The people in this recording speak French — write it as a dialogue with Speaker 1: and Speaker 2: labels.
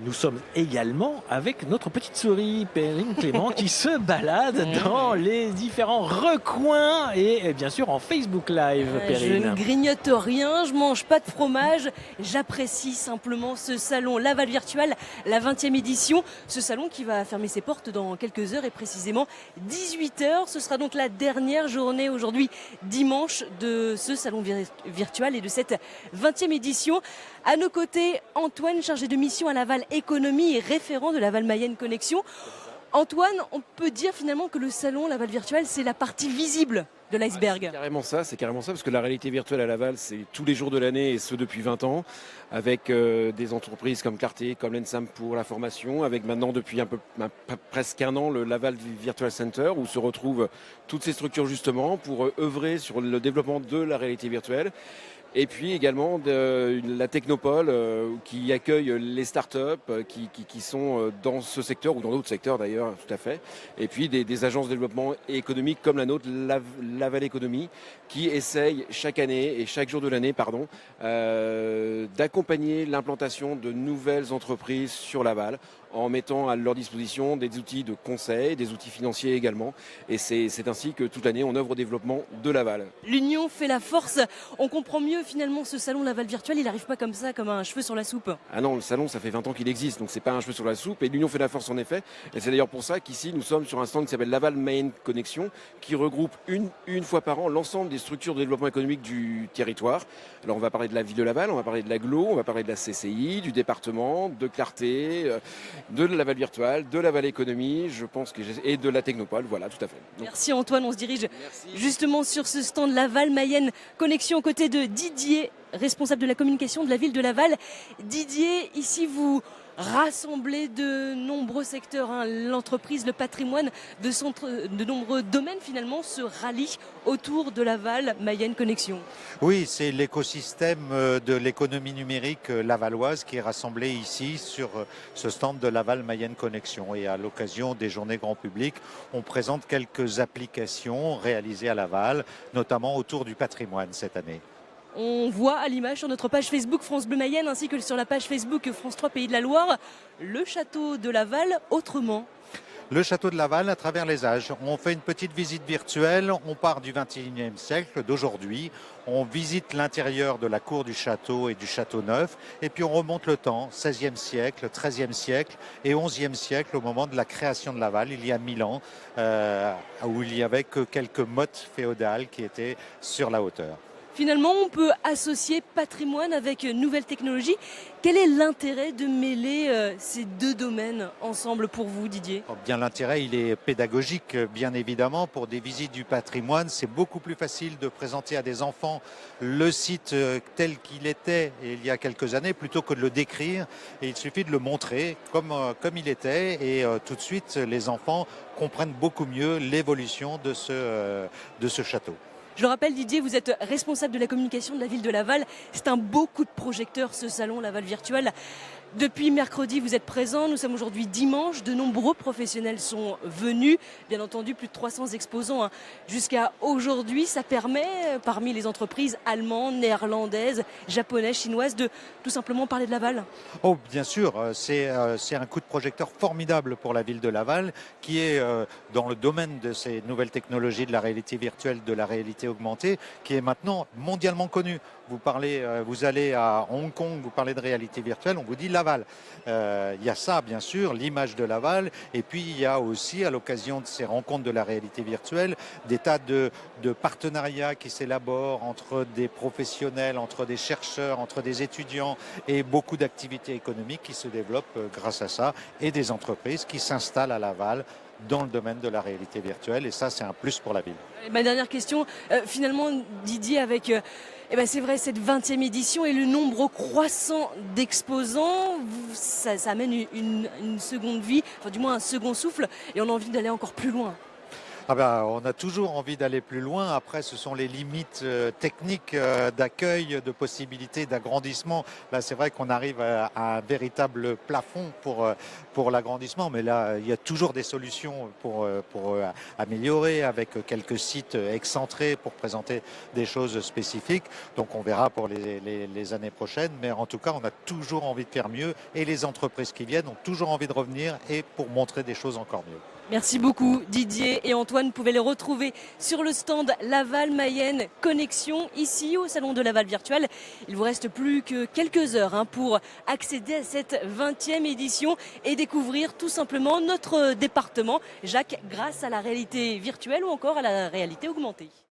Speaker 1: nous sommes également avec notre petite souris, Perrine Clément, qui se balade dans les différents recoins et bien sûr en Facebook Live,
Speaker 2: Je ne
Speaker 1: Perrine.
Speaker 2: grignote rien, je mange pas de fromage, j'apprécie simplement ce salon Laval Virtual, la 20e édition. Ce salon qui va fermer ses portes dans quelques heures et précisément 18h. Ce sera donc la dernière journée aujourd'hui, dimanche, de ce salon virtuel et de cette 20e édition. À nos côtés, Antoine, chargé de mission à Laval Économie et référent de Laval Mayenne Connexion. Antoine, on peut dire finalement que le salon Laval Virtuel, c'est la partie visible de l'iceberg.
Speaker 3: C'est carrément ça, parce que la réalité virtuelle à Laval, c'est tous les jours de l'année et ce depuis 20 ans, avec des entreprises comme Clarté, comme l'Ensam pour la formation, avec maintenant depuis presque un an le Laval Virtual Center, où se retrouvent toutes ces structures justement pour œuvrer sur le développement de la réalité virtuelle. Et puis également la Technopole qui accueille les startups qui sont dans ce secteur ou dans d'autres secteurs d'ailleurs, tout à fait. Et puis des agences de développement économique comme la nôtre, Laval Économie, qui essayent chaque année et chaque jour de l'année, d'accompagner l'implantation de nouvelles entreprises sur Laval en mettant à leur disposition des outils de conseil, des outils financiers également. Et c'est ainsi que toute l'année, on œuvre au développement de Laval.
Speaker 2: L'union fait la force. On comprend mieux finalement ce salon Laval Virtuel. Il n'arrive pas comme ça, comme un cheveu sur la soupe.
Speaker 3: Ah non, le salon, ça fait 20 ans qu'il existe, donc c'est pas un cheveu sur la soupe. Et l'union fait la force en effet. Et c'est d'ailleurs pour ça qu'ici, nous sommes sur un stand qui s'appelle Laval Mayenne Connexion, qui regroupe une fois par an l'ensemble des structures de développement économique du territoire. Alors on va parler de la ville de Laval, on va parler de l'Agglo, on va parler de la CCI, du département, de Clarté, de Laval Virtual, de Laval Économie, je pense et de la Technopole, voilà, tout à fait. Donc,
Speaker 2: merci Antoine, on se dirige justement sur ce stand Laval Mayenne Connexion aux côtés de Didier, responsable de la communication de la ville de Laval. Didier, ici vous rassemblez de nombreux secteurs, l'entreprise, le patrimoine, de nombreux domaines finalement se rallient autour de Laval Mayenne Connexion.
Speaker 4: Oui, c'est l'écosystème de l'économie numérique lavalloise qui est rassemblé ici sur ce stand de Laval Mayenne Connexion. Et à l'occasion des journées grand public, on présente quelques applications réalisées à Laval, notamment autour du patrimoine cette année.
Speaker 2: On voit à l'image sur notre page Facebook France Bleu Mayenne ainsi que sur la page Facebook France 3 Pays de la Loire, le château de Laval autrement.
Speaker 4: Le château de Laval à travers les âges. On fait une petite visite virtuelle, on part du 21e siècle, d'aujourd'hui. On visite l'intérieur de la cour du château et du château neuf. Et puis on remonte le temps, 16e siècle, 13e siècle et 11e siècle au moment de la création de Laval, il y a 1000 ans, où il n'y avait que quelques mottes féodales qui étaient sur la hauteur.
Speaker 2: Finalement, on peut associer patrimoine avec nouvelles technologies. Quel est l'intérêt de mêler ces deux domaines ensemble pour vous, Didier ?
Speaker 4: Bien, l'intérêt, il est pédagogique, bien évidemment. Pour des visites du patrimoine, c'est beaucoup plus facile de présenter à des enfants le site tel qu'il était il y a quelques années, plutôt que de le décrire. Et il suffit de le montrer comme il était. Et tout de suite, les enfants comprennent beaucoup mieux l'évolution de ce château.
Speaker 2: Je le rappelle, Didier, vous êtes responsable de la communication de la ville de Laval. C'est un beau coup de projecteur, ce salon Laval Virtuel. Depuis mercredi, vous êtes présent. Nous sommes aujourd'hui dimanche. De nombreux professionnels sont venus. Bien entendu, plus de 300 exposants jusqu'à aujourd'hui. Ça permet, parmi les entreprises allemandes, néerlandaises, japonaises, chinoises, de tout simplement parler de Laval.
Speaker 4: Oh, bien sûr. C'est un coup de projecteur formidable pour la ville de Laval, qui est dans le domaine de ces nouvelles technologies, de la réalité virtuelle, de la réalité augmentée, qui est maintenant mondialement connue. Vous allez à Hong Kong, vous parlez de réalité virtuelle, on vous dit Laval. Il y a ça, bien sûr, l'image de Laval. Et puis, il y a aussi, à l'occasion de ces rencontres de la réalité virtuelle, des tas de partenariats qui s'élaborent entre des professionnels, entre des chercheurs, entre des étudiants et beaucoup d'activités économiques qui se développent grâce à ça et des entreprises qui s'installent à Laval dans le domaine de la réalité virtuelle. Et ça, c'est un plus pour la ville.
Speaker 2: Et ma dernière question, finalement, Didier, avec... c'est vrai, cette 20e édition et le nombre croissant d'exposants, ça amène une seconde vie, enfin du moins un second souffle, et on a envie d'aller encore plus loin.
Speaker 4: Ah ben, on a toujours envie d'aller plus loin. Après, ce sont les limites techniques d'accueil, de possibilités d'agrandissement. Là, c'est vrai qu'on arrive à un véritable plafond pour l'agrandissement, mais là, il y a toujours des solutions pour améliorer, avec quelques sites excentrés pour présenter des choses spécifiques. Donc, on verra pour les années prochaines, mais en tout cas, on a toujours envie de faire mieux, et les entreprises qui viennent ont toujours envie de revenir et pour montrer des choses encore mieux.
Speaker 2: Merci beaucoup Didier et Antoine. Vous pouvez les retrouver sur le stand Laval Mayenne Connexion ici au Salon de Laval Virtuel. Il vous reste plus que quelques heures pour accéder à cette 20e édition et découvrir tout simplement notre département, Jacques, grâce à la réalité virtuelle ou encore à la réalité augmentée.